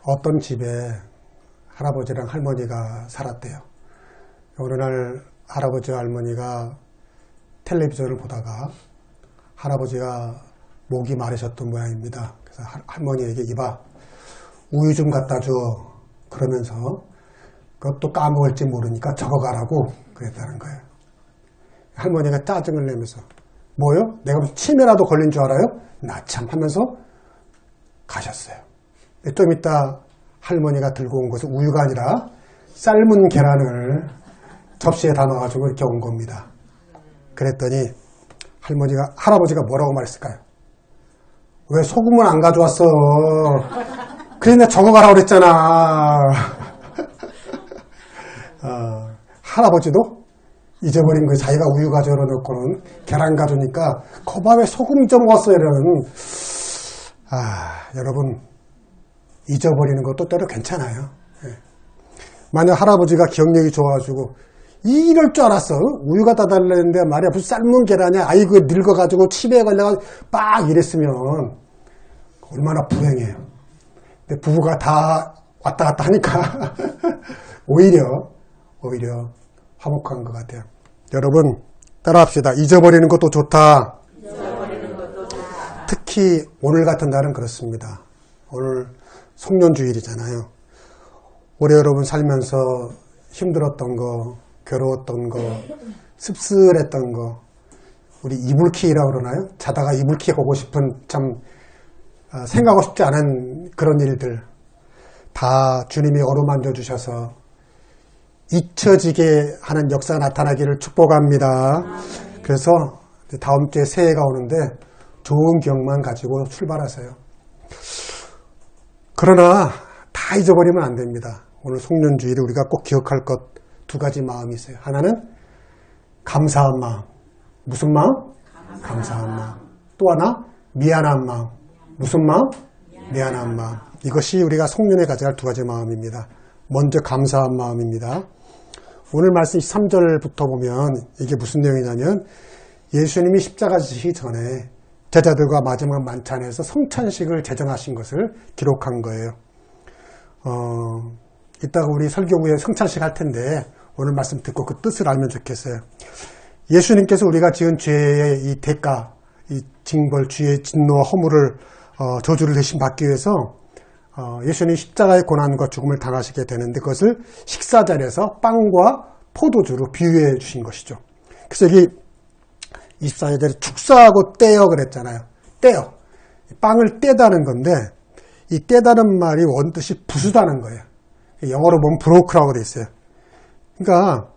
어떤 집에 할아버지랑 할머니가 살았대요. 어느 날 할아버지와 할머니가 텔레비전을 보다가 할아버지가 목이 마르셨던 모양입니다. 그래서 할머니에게 이봐, 우유 좀 갖다 줘. 그러면서 그것도 까먹을지 모르니까 적어가라고 그랬다는 거예요. 할머니가 짜증을 내면서 뭐요? 내가 무슨 치매라도 걸린 줄 알아요? 나 참 하면서 가셨어요. 좀 이따 할머니가 들고 온 것은 우유가 아니라 삶은 계란을 접시에 담아가지고 이렇게 온 겁니다. 그랬더니 할아버지가 뭐라고 말했을까요? 왜 소금을 안 가져왔어? 그래 내가 적어가라고 그랬잖아. 할아버지도 잊어버린 거예요. 자기가 우유 가져다 놓고는 계란 가져오니까 거봐 왜 소금 좀 먹었어 이러는. 여러분 잊어버리는 것도 때로 괜찮아요. 만약 할아버지가 기억력이 좋아가지고 이럴 줄 알았어. 우유 갖다 달라는데 말이야 무슨 삶은 계란이야. 아이고 늙어가지고 치매에 걸려가지고 빡 이랬으면 얼마나 불행해요. 근데 부부가 다 왔다 갔다 하니까 오히려 화목한 것 같아요. 여러분 따라합시다. 잊어버리는 것도 좋다. 특히 오늘 같은 날은 그렇습니다. 오늘 송년주일이잖아요. 올해 여러분 살면서 힘들었던 거, 괴로웠던 거, 씁쓸했던 거, 우리 이불킥이라고 그러나요? 자다가 이불킥 하고 싶은 참 생각하고 싶지 않은 그런 일들 다 주님이 어루만져 주셔서 잊혀지게 하는 역사가 나타나기를 축복합니다. 그래서 다음 주에 새해가 오는데 좋은 기억만 가지고 출발하세요. 그러나 다 잊어버리면 안 됩니다. 오늘 송년주일에 우리가 꼭 기억할 것 두 가지 마음이 있어요. 하나는 감사한 마음. 무슨 마음? 감사한 마음. 또 하나 미안한 마음. 무슨 마음? 미안한 마음. 이것이 우리가 송년에 가져야 할 두 가지 마음입니다. 먼저 감사한 마음입니다. 오늘 말씀 3절부터 보면 이게 무슨 내용이냐면 예수님이 십자가 지시기 전에 제자들과 마지막 만찬에서 성찬식을 제정하신 것을 기록한 거예요. 이따가 우리 설교 후에 성찬식 할 텐데 오늘 말씀 듣고 그 뜻을 알면 좋겠어요. 예수님께서 우리가 지은 죄의 이 대가, 이 징벌, 주의 진노와 허물을 저주를 대신 받기 위해서 예수님이 십자가의 고난과 죽음을 당하시게 되는데 그것을 식사 자리에서 빵과 포도주로 비유해 주신 것이죠. 그래서 여기 24절에 축사하고 떼어 그랬잖아요. 떼어. 빵을 떼다는 건데 이 떼다는 말이 원뜻이 부수다는 거예요. 영어로 보면 브로크라고 되어 있어요. 그러니까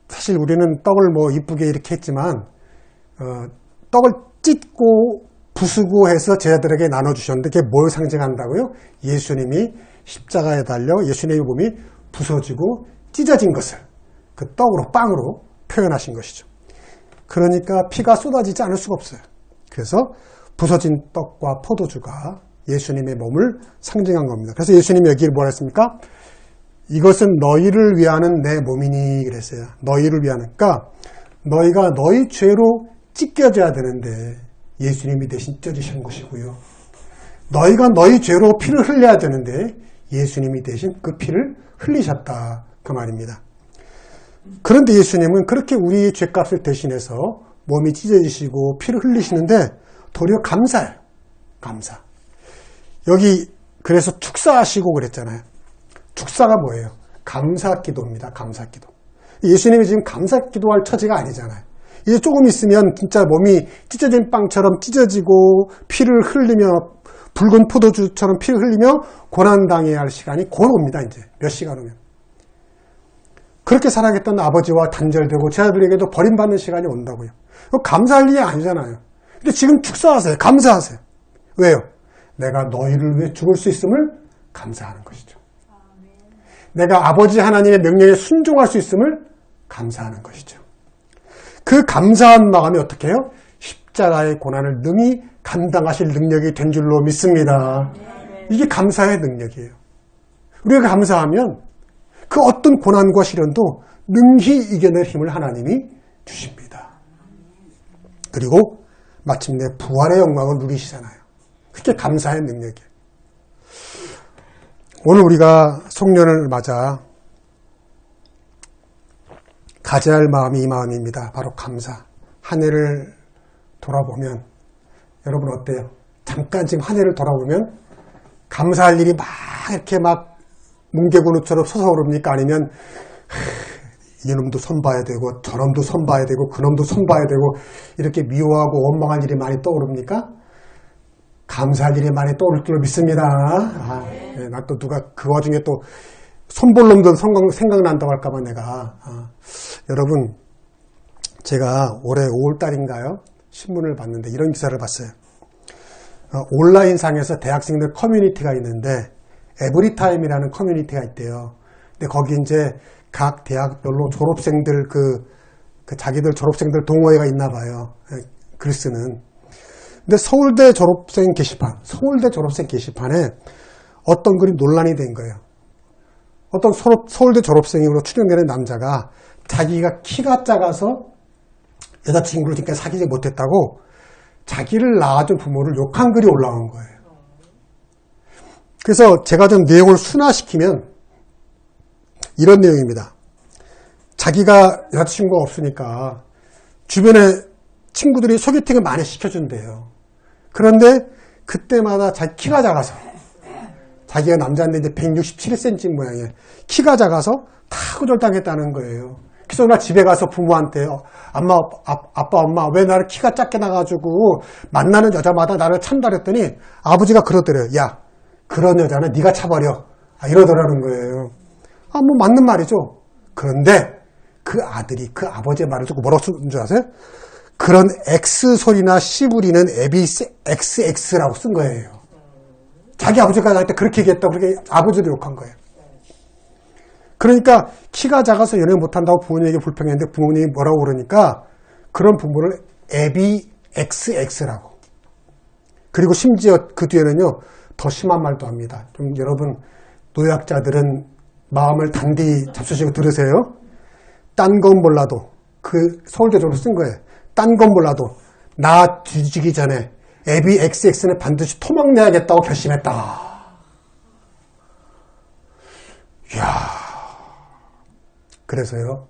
사실 우리는 떡을 뭐 이쁘게 이렇게 했지만 떡을 찢고 부수고 해서 제자들에게 나눠주셨는데 그게 뭘 상징한다고요? 예수님이 십자가에 달려 예수님의 몸이 부서지고 찢어진 것을 그 떡으로 빵으로 표현하신 것이죠. 그러니까 피가 쏟아지지 않을 수가 없어요. 그래서 부서진 떡과 포도주가 예수님의 몸을 상징한 겁니다. 그래서 예수님이 여기를 뭐라 했습니까? 이것은 너희를 위하는 내 몸이니 그랬어요. 너희를 위하는. 그러니까 너희가 너희 죄로 찢겨져야 되는데 예수님이 대신 찢어지신 것이고요. 너희가 너희 죄로 피를 흘려야 되는데 예수님이 대신 그 피를 흘리셨다. 그 말입니다. 그런데 예수님은 그렇게 우리의 죄값을 대신해서 몸이 찢어지시고 피를 흘리시는데 도리어 감사해요. 감사. 여기 그래서 축사하시고 그랬잖아요. 축사가 뭐예요? 감사기도입니다. 감사기도. 예수님이 지금 감사기도할 처지가 아니잖아요. 이제 조금 있으면 진짜 몸이 찢어진 빵처럼 찢어지고 피를 흘리며 붉은 포도주처럼 피를 흘리며 고난당해야 할 시간이 곧 옵니다. 이제 몇 시간 오면. 그렇게 사랑했던 아버지와 단절되고 제자들에게도 버림받는 시간이 온다고요. 감사할 일이 아니잖아요. 근데 지금 축사하세요. 감사하세요. 왜요? 내가 너희를 위해 죽을 수 있음을 감사하는 것이죠. 내가 아버지 하나님의 명령에 순종할 수 있음을 감사하는 것이죠. 그 감사한 마음이 어떻게 해요? 십자가의 고난을 능히 감당하실 능력이 된 줄로 믿습니다. 이게 감사의 능력이에요. 우리가 감사하면 그 어떤 고난과 시련도 능히 이겨낼 힘을 하나님이 주십니다. 그리고 마침내 부활의 영광을 누리시잖아요. 그게 감사의 능력이에요. 오늘 우리가 송년을 맞아 가져야 할 마음이 이 마음입니다. 바로 감사. 한 해를 돌아보면 여러분 어때요? 잠깐 지금 한 해를 돌아보면 감사할 일이 막 이렇게 막 뭉게구름처럼 솟아오릅니까? 아니면 이놈도 손봐야 되고 저놈도 손봐야 되고 그놈도 손봐야 되고 이렇게 미워하고 원망할 일이 많이 떠오릅니까? 감사할 일이 많이 떠오를 줄로 믿습니다. 네, 나 또 누가 그 와중에 또 손볼 놈도 생각난다고 할까봐 내가 여러분 제가 올해 5월달인가요? 신문을 봤는데 이런 기사를 봤어요. 온라인상에서 대학생들 커뮤니티가 있는데 에브리타임이라는 커뮤니티가 있대요. 근데 거기 이제 각 대학별로 졸업생들 그 자기들 졸업생들 동호회가 있나 봐요. 글 쓰는. 근데 서울대 졸업생 게시판에 어떤 글이 논란이 된 거예요. 어떤 서울대 졸업생으로 추정되는 남자가 자기가 키가 작아서 여자친구를 지금까지 사귀지 못했다고 자기를 낳아준 부모를 욕한 글이 올라온 거예요. 그래서 제가 좀 내용을 순화시키면 이런 내용입니다. 자기가 여자친구가 없으니까 주변에 친구들이 소개팅을 많이 시켜준대요. 그런데 그때마다 자기 키가 작아서 자기가 남자인데 이제 167cm 모양이에요. 키가 작아서 다 거절당했다는 거예요. 그래서 나 집에 가서 부모한테 아빠 엄마 왜 나를 키가 작게 나가지고 만나는 여자마다 나를 찬다 그랬더니 아버지가 그러더래요. 야 그런 여자는 네가 차버려. 이러더라는 거예요. 뭐 맞는 말이죠. 그런데 그 아들이 그 아버지의 말을 듣고 뭐라고 쓴 줄 아세요? 그런 X 소리나 씨 부리는 애비 XX라고 쓴 거예요. 자기 아버지가 나한테 그렇게 얘기했다고 그렇게 아버지를 욕한 거예요. 그러니까 키가 작아서 연애 못한다고 부모님에게 불평했는데 부모님이 뭐라고 그러니까 그런 부모를 애비 XX라고. 그리고 심지어 그 뒤에는요 더 심한 말도 합니다. 좀 여러분 노약자들은 마음을 단디 잡수시고 들으세요. 딴 건 몰라도 그 서울대 졸업 쓴 거예요. 딴 건 몰라도 나 뒤지기 전에 애비 XX는 반드시 토막내야겠다고 결심했다. 이야. 그래서요.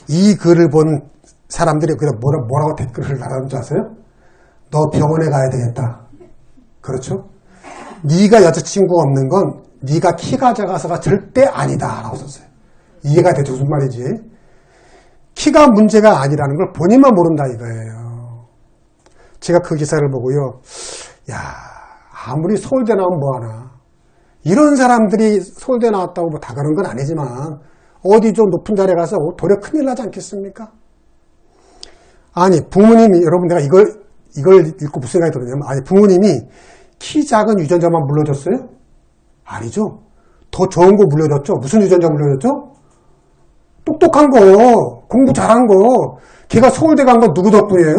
이 글을 본 사람들이 그냥 뭐라고 댓글을 달았는 줄 아세요? 너 병원에 가야 되겠다. 그렇죠? 네가 여자친구가 없는 건 네가 키가 작아서가 절대 아니다 라고 썼어요. 이해가 되죠? 무슨 말이지? 키가 문제가 아니라는 걸 본인만 모른다 이거예요. 제가 그 기사를 보고요. 야 아무리 서울대 나오면 뭐하나. 이런 사람들이 서울대 나왔다고 뭐 다 그런 건 아니지만 어디 좀 높은 자리에 가서 도리어 큰일 나지 않겠습니까? 아니 부모님이 여러분 내가 이걸 읽고 무슨 생각이 들었냐면 아니 부모님이 키 작은 유전자만 물려줬어요? 아니죠. 더 좋은 거 물려줬죠. 무슨 유전자 물려줬죠? 똑똑한 거, 공부 잘한 거. 걔가 서울대 간 건 누구 덕분이에요?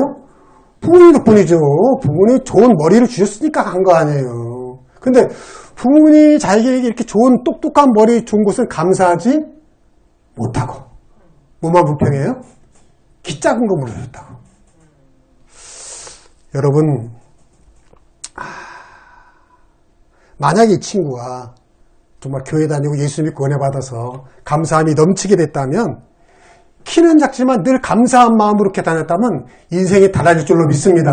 부모님 덕분이죠. 부모님이 좋은 머리를 주셨으니까 간 거 아니에요. 근데 부모님이 자기에게 이렇게 좋은 똑똑한 머리 준 것을 감사하지 못하고 뭐만 불평해요? 키 작은 거 물려줬다고. 여러분 만약에 이 친구가 정말 교회 다니고 예수 믿고 은혜 받아서 감사함이 넘치게 됐다면 키는 작지만 늘 감사한 마음으로 이렇게 다녔다면 인생이 달라질 줄로 믿습니다.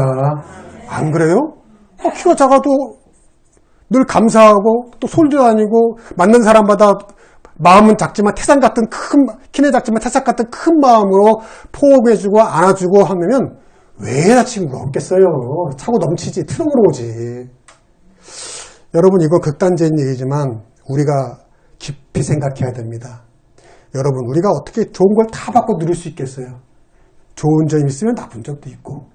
안 그래요? 키가 작아도 늘 감사하고 또 솔도 다니고 만난 사람마다 마음은 작지만 태산 같은 키는 작지만 태산 같은 큰 마음으로 포옹해주고 안아주고 하면 왜 여자친구가 없겠어요? 차고 넘치지 트럭으로 오지. 여러분 이거 극단적인 얘기지만 우리가 깊이 생각해야 됩니다. 여러분 우리가 어떻게 좋은 걸 다 받고 누릴 수 있겠어요? 좋은 점이 있으면 나쁜 점도 있고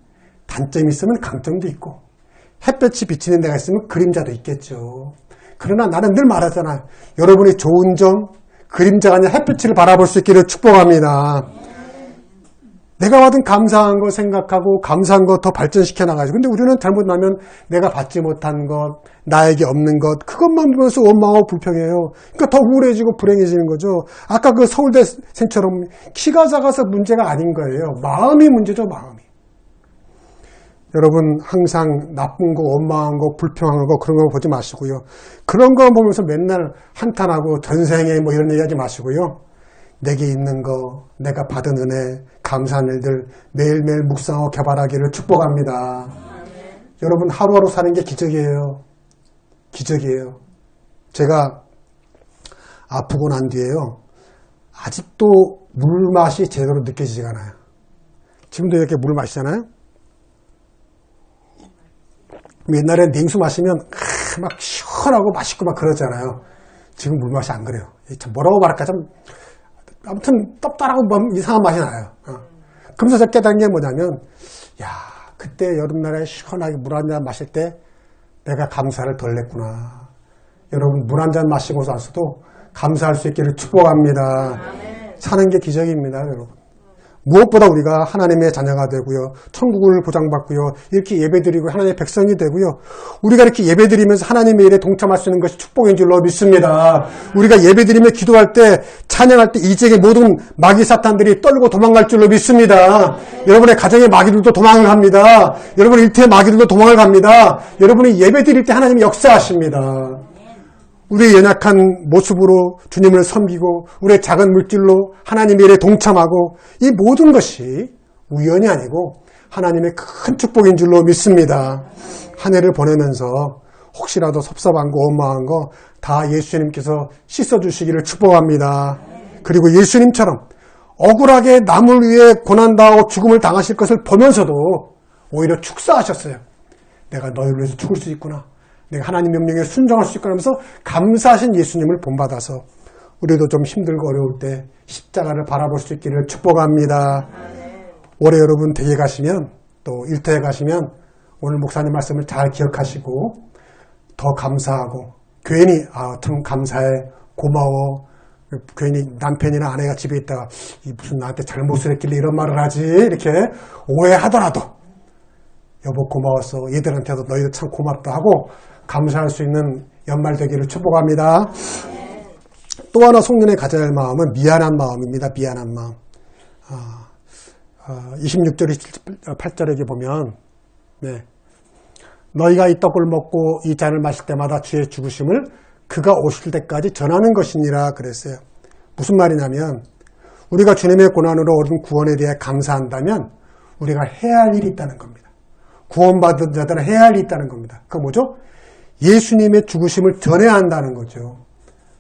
단점이 있으면 강점도 있고 햇볕이 비치는 데가 있으면 그림자도 있겠죠. 그러나 나는 늘 말하잖아. 여러분이 좋은 점, 그림자가 아니라 햇빛을 바라볼 수 있기를 축복합니다. 내가 받은 감사한 거 생각하고 감사한 거 더 발전시켜 나가죠. 근데 우리는 잘못하면 내가 받지 못한 것, 나에게 없는 것, 그것만 보면서 원망하고 불평해요. 그러니까 더 우울해지고 불행해지는 거죠. 아까 그 서울대생처럼 키가 작아서 문제가 아닌 거예요. 마음이 문제죠, 마음이. 여러분 항상 나쁜 거, 원망한 거, 불평한 거 그런 거 보지 마시고요. 그런 거 보면서 맨날 한탄하고 전생에 뭐 이런 얘기 하지 마시고요. 내게 있는 거, 내가 받은 은혜, 감사한 일들 매일매일 묵상하고 개발하기를 축복합니다. 여러분 하루하루 사는 게 기적이에요. 기적이에요. 제가 아프고 난 뒤에요. 아직도 물맛이 제대로 느껴지지가 않아요. 지금도 이렇게 물 마시잖아요. 옛날에 냉수 마시면 막 시원하고 맛있고 막 그러잖아요. 지금 물맛이 안 그래요. 참 뭐라고 말할까 좀 아무튼 떡달하고 뭐 이상한 맛이 나요. 그러면서 제가 깨달은 게 뭐냐면 야 그때 여름날에 시원하게 물 한 잔 마실 때 내가 감사를 덜 냈구나. 여러분 물 한 잔 마시고서 와서도 감사할 수 있기를 축복합니다. 사는 게 기적입니다. 여러분. 무엇보다 우리가 하나님의 자녀가 되고요. 천국을 보장받고요. 이렇게 예배드리고 하나님의 백성이 되고요. 우리가 이렇게 예배드리면서 하나님의 일에 동참할 수 있는 것이 축복인 줄로 믿습니다. 우리가 예배드리며 기도할 때 찬양할 때 이 지역의 모든 마귀 사탄들이 떨고 도망갈 줄로 믿습니다. 여러분의 가정의 마귀들도 도망을 갑니다. 여러분의 일터의 마귀들도 도망을 갑니다. 여러분이 예배드릴 때 하나님이 역사하십니다. 우리의 연약한 모습으로 주님을 섬기고 우리의 작은 물질로 하나님의 일에 동참하고 이 모든 것이 우연이 아니고 하나님의 큰 축복인 줄로 믿습니다. 한 해를 보내면서 혹시라도 섭섭한 거 원망한 거 다 예수님께서 씻어주시기를 축복합니다. 그리고 예수님처럼 억울하게 남을 위해 고난당하고 죽음을 당하실 것을 보면서도 오히려 축사하셨어요. 내가 너희를 위해서 죽을 수 있구나. 내가 하나님 명령에 순종할 수 있고 하면서 감사하신 예수님을 본받아서 우리도 좀 힘들고 어려울 때 십자가를 바라볼 수 있기를 축복합니다. 올해 여러분 댁에 가시면 또 일터에 가시면 오늘 목사님 말씀을 잘 기억하시고 더 감사하고 괜히 참 감사해 고마워 괜히 남편이나 아내가 집에 있다가 무슨 나한테 잘못을 했길래 이런 말을 하지 이렇게 오해하더라도 여보 고마웠어 얘들한테도 너희도 참 고맙다 하고 감사할 수 있는 연말 되기를 축복합니다. 또 하나 송년회 가져야 할 마음은 미안한 마음입니다. 미안한 마음. 26절, 28절에 보면 네. 너희가 이 떡을 먹고 이 잔을 마실 때마다 주의 죽으심을 그가 오실 때까지 전하는 것이니라 그랬어요. 무슨 말이냐면 우리가 주님의 고난으로 얻은 구원에 대해 감사한다면 우리가 해야 할 일이 있다는 겁니다. 구원받은 자들은 해야 할 일이 있다는 겁니다. 그거 뭐죠? 예수님의 죽으심을 전해야 한다는 거죠.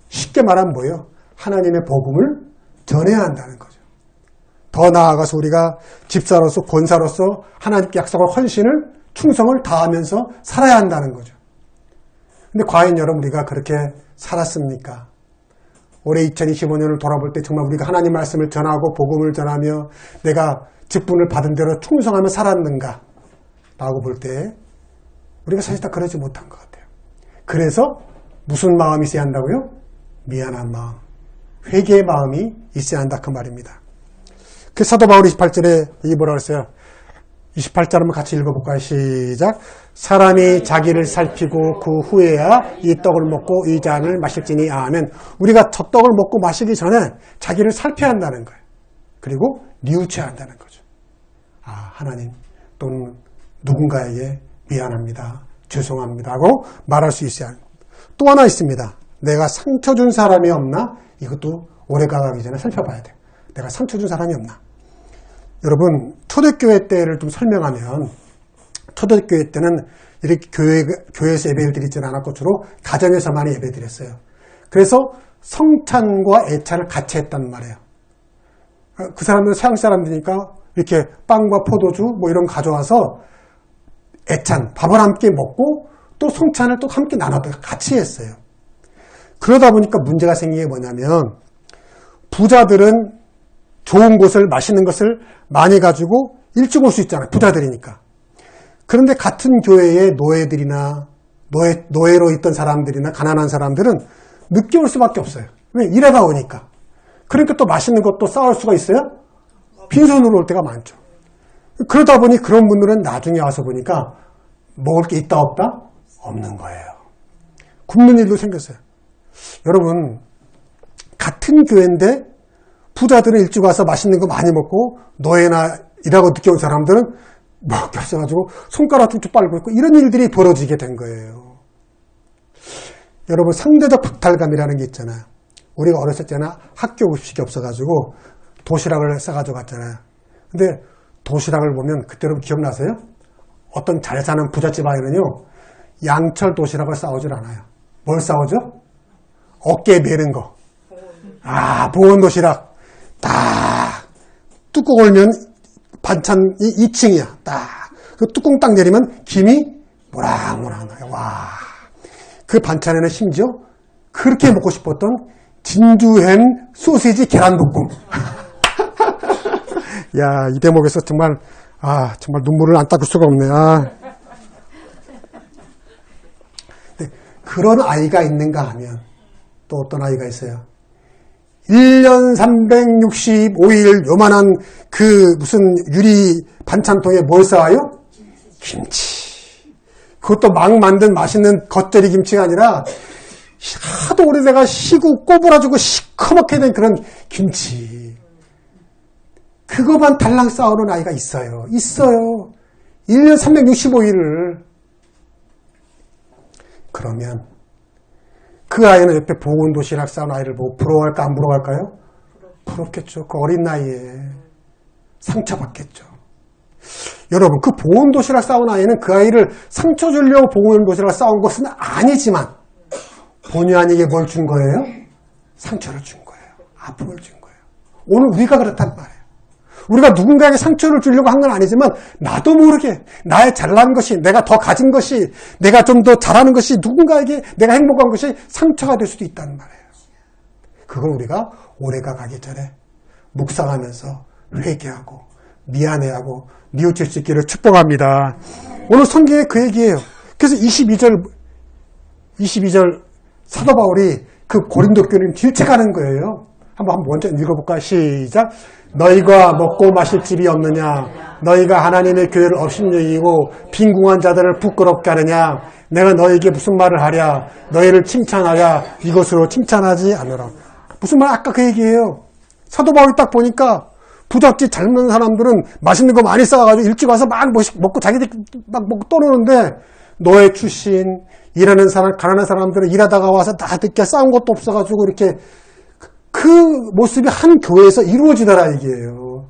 쉽게 말하면 뭐예요? 하나님의 복음을 전해야 한다는 거죠. 더 나아가서 우리가 집사로서 권사로서 하나님께 약속할 헌신을 충성을 다하면서 살아야 한다는 거죠. 근데 과연 여러분 우리가 그렇게 살았습니까? 올해 2025년을 돌아볼 때 정말 우리가 하나님 말씀을 전하고 복음을 전하며 내가 직분을 받은 대로 충성하며 살았는가? 라고 볼 때 우리가 사실 다 그러지 못한 것 같아요. 그래서 무슨 마음이 있어야 한다고요? 미안한 마음, 회개의 마음이 있어야 한다 그 말입니다. 그 사도 바울이 28절에 이 뭐라고 했어요? 28절 한번 같이 읽어볼까요? 시작. 사람이 자기를 살피고 그 후에야 이 떡을 먹고 이 잔을 마실지니 아멘. 우리가 저 떡을 먹고 마시기 전에 자기를 살펴야 한다는 거예요. 그리고 뉘우쳐야 한다는 거죠. 하나님 또는 누군가에게 미안합니다. 죄송합니다 하고 말할 수 있어야 합니다. 또 하나 있습니다. 내가 상처 준 사람이 없나? 이것도 올해 가기 전에 살펴봐야 돼요. 내가 상처 준 사람이 없나? 여러분 초대교회 때를 좀 설명하면 초대교회 때는 이렇게 교회에서 예배를 드리지는 않았고 주로 가정에서만 예배 드렸어요. 그래서 성찬과 애찬을 같이 했단 말이에요. 그 사람들은 서양 사람들이니까 이렇게 빵과 포도주 뭐 이런 거 가져와서 애찬, 밥을 함께 먹고 또 성찬을 또 함께 나눠서 같이 했어요. 그러다 보니까 문제가 생긴 게 뭐냐면 부자들은 좋은 곳을 맛있는 것을 많이 가지고 일찍 올 수 있잖아요. 부자들이니까. 그런데 같은 교회의 노예들이나 노예로 있던 사람들이나 가난한 사람들은 늦게 올 수밖에 없어요. 왜? 일하다 오니까. 그러니까 또 맛있는 것도 싸울 수가 있어요? 빈손으로 올 때가 많죠. 그러다 보니 그런 분들은 나중에 와서 보니까 먹을 게 있다 없다? 없는 거예요. 굶는 일도 생겼어요. 여러분 같은 교회인데 부자들은 일찍 와서 맛있는 거 많이 먹고 노예나 일하고 늦게 온 사람들은 뭐 겹쳐가지고 손가락 쭉쭉 빨고 있고 이런 일들이 벌어지게 된 거예요. 여러분 상대적 박탈감이라는 게 있잖아요. 우리가 어렸을 때나 학교 급식이 없어가지고 도시락을 싸가지고 갔잖아요. 근데 도시락을 보면 그때 여러분 기억나세요? 어떤 잘 사는 부잣집 아이는요 양철 도시락을 싸오질 않아요. 뭘 싸오죠? 어깨에 매는 거. 보온 도시락. 딱 뚜껑 열면 반찬이 2층이야. 딱 그 뚜껑 딱 내리면 김이 모락모락 나요. 와. 그 반찬에는 심지어 그렇게 먹고 싶었던 진주햄 소시지 계란볶음. 야, 이 대목에서 정말 정말 눈물을 안 닦을 수가 없네. 근데 그런 아이가 있는가 하면 또 어떤 아이가 있어요. 1년 365일 요만한 그 무슨 유리 반찬통에 뭘 쌓아요? 김치. 그것도 막 만든 맛있는 겉절이 김치가 아니라 하도 오래돼가 시고 꼬부라지고 시커멓게 된 그런 김치. 그거만 달랑 쌓아놓은 아이가 있어요. 1년 365일을. 그러면 그 아이는 옆에 보온 도시락 쌓은 아이를 보고 부러워할까 안 부러워할까요? 부럽겠죠. 그 어린 나이에 상처받겠죠. 여러분 그 보온 도시락 쌓은 아이는 그 아이를 상처 주려고 보온 도시락을 쌓은 것은 아니지만 본의 아니게 뭘 준 거예요? 상처를 준 거예요. 아픔을 준 거예요. 오늘 우리가 그렇단 말이에요. 우리가 누군가에게 상처를 주려고 한 건 아니지만 나도 모르게 나의 잘난 것이, 내가 더 가진 것이, 내가 좀 더 잘하는 것이 누군가에게 내가 행복한 것이 상처가 될 수도 있다는 말이에요. 그걸 우리가 올해가 가기 전에 묵상하면서 회개하고 미안해하고 뉘우칠 수 있기를 축복합니다. 오늘 성경에 그 얘기예요. 그래서 22절 사도 바울이 그 고린도 교회를 질책하는 거예요. 한번 먼저 읽어볼까? 시작. 너희가 먹고 마실 집이 없느냐? 너희가 하나님의 교회를 업신여기고 빈궁한 자들을 부끄럽게 하느냐? 내가 너희에게 무슨 말을 하랴? 너희를 칭찬하랴? 이것으로 칭찬하지 않으라. 무슨 말? 아까 그 얘기예요. 사도 바울이 딱 보니까 부잣집 젊은 사람들은 맛있는 거 많이 싸가지고 일찍 와서 막 먹고 자기들 막 먹고 떠노는데 노예 출신 일하는 사람, 가난한 사람들은 일하다가 와서 다 늦게 싸운 것도 없어가지고 이렇게 그 모습이 한 교회에서 이루어지더라 이게요.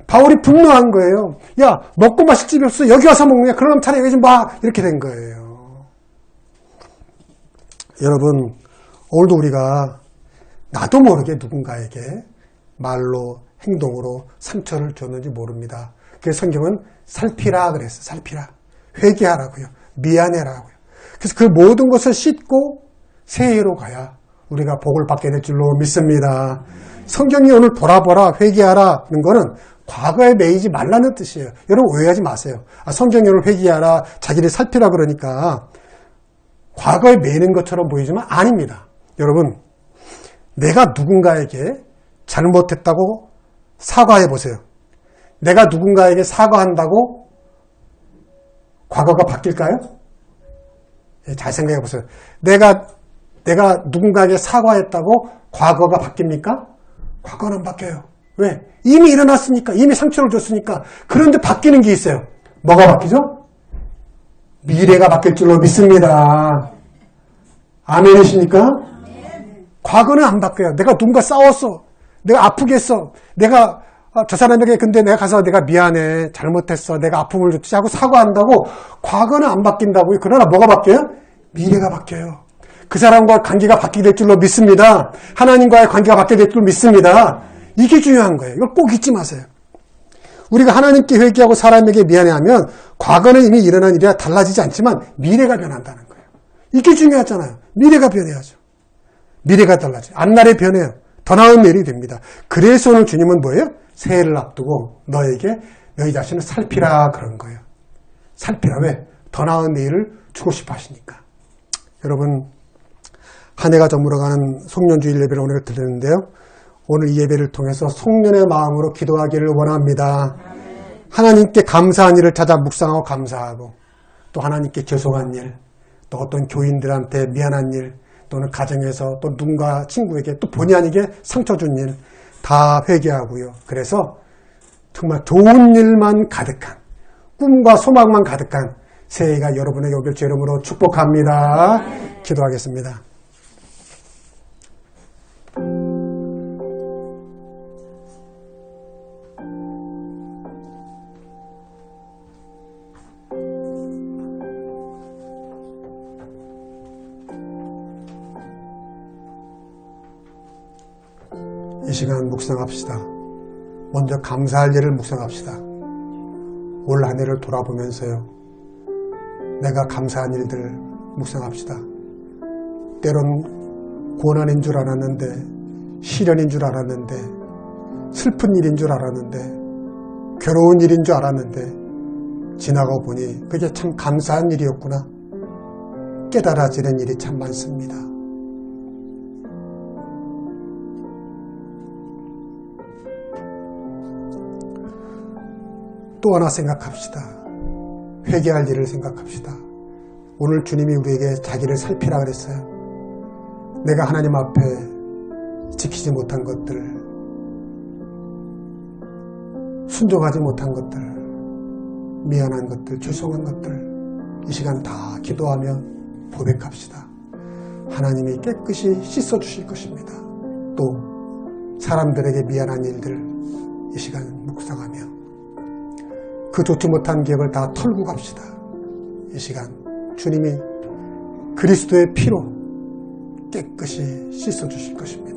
바울이 분노한 거예요. 야, 먹고 마실 집이 없어. 여기 와서 먹느냐? 그러면 차라리 여기 좀 봐. 이렇게 된 거예요. 여러분, 오늘도 우리가 나도 모르게 누군가에게 말로, 행동으로 상처를 줬는지 모릅니다. 그래서 성경은 살피라 그랬어요. 살피라. 회개하라고요. 미안해라고요. 그래서 그 모든 것을 씻고 새해로 가야 우리가 복을 받게 될 줄로 믿습니다. 성경이 오늘 돌아보라, 회개하라는 거는 과거에 매이지 말라는 뜻이에요. 여러분 오해하지 마세요. 성경이 오늘 회개하라, 자기를 살피라 그러니까 과거에 매이는 것처럼 보이지만 아닙니다. 여러분, 내가 누군가에게 잘못했다고 사과해 보세요. 내가 누군가에게 사과한다고 과거가 바뀔까요? 잘 생각해 보세요. 내가 누군가에게 사과했다고 과거가 바뀝니까? 과거는 안 바뀌어요. 왜? 이미 일어났으니까, 이미 상처를 줬으니까. 그런데 바뀌는 게 있어요. 뭐가 바뀌죠? 미래가 바뀔 줄로 믿습니다. 아멘이십니까? 과거는 안 바뀌어요. 내가 누군가 싸웠어. 내가 아프게 했어. 내가 저 사람에게 근데 내가 가서 내가 미안해. 잘못했어. 내가 아픔을 줬지 하고 사과한다고 과거는 안 바뀐다고요. 그러나 뭐가 바뀌어요? 미래가 바뀌어요. 그 사람과 관계가 바뀌게 될 줄로 믿습니다. 하나님과의 관계가 바뀌게 될 줄로 믿습니다. 이게 중요한 거예요. 이걸 꼭 잊지 마세요. 우리가 하나님께 회개하고 사람에게 미안해하면 과거는 이미 일어난 일이라 달라지지 않지만 미래가 변한다는 거예요. 이게 중요하잖아요. 미래가 변해야죠. 미래가 달라져요. 앞날에 변해요. 더 나은 일이 됩니다. 그래서 오늘 주님은 뭐예요? 새해를 앞두고 너에게 너희 자신을 살피라 그런 거예요. 살피라. 왜? 더 나은 내일을 주고 싶어 하시니까. 여러분, 한 해가 저물어가는 송년주일 예배를 오늘 드리는데요. 오늘 이 예배를 통해서 송년의 마음으로 기도하기를 원합니다. 하나님께 감사한 일을 찾아 묵상하고 감사하고 또 하나님께 죄송한 일, 또 어떤 교인들한테 미안한 일, 또는 가정에서 또 누군가 친구에게 또 본의 아니게 상처 준 일 다 회개하고요. 그래서 정말 좋은 일만 가득한 꿈과 소망만 가득한 새해가 여러분에게 오길 주 이름으로 축복합니다. 기도하겠습니다. 이 시간 묵상합시다. 먼저 감사할 일을 묵상합시다. 올 한 해를 돌아보면서요, 내가 감사한 일들 묵상합시다. 때론 고난인 줄 알았는데, 시련인 줄 알았는데, 슬픈 일인 줄 알았는데, 괴로운 일인 줄 알았는데, 지나고 보니 그게 참 감사한 일이었구나 깨달아지는 일이 참 많습니다. 또 하나 생각합시다. 회개할 일을 생각합시다. 오늘 주님이 우리에게 자기를 살피라 그랬어요. 내가 하나님 앞에 지키지 못한 것들, 순종하지 못한 것들, 미안한 것들, 죄송한 것들, 이 시간 다 기도하며 고백합시다. 하나님이 깨끗이 씻어주실 것입니다. 또 사람들에게 미안한 일들 이 시간 묵상하며 그 좋지 못한 기억을 다 털고 갑시다. 이 시간 주님이 그리스도의 피로 깨끗이 씻어주실 것입니다.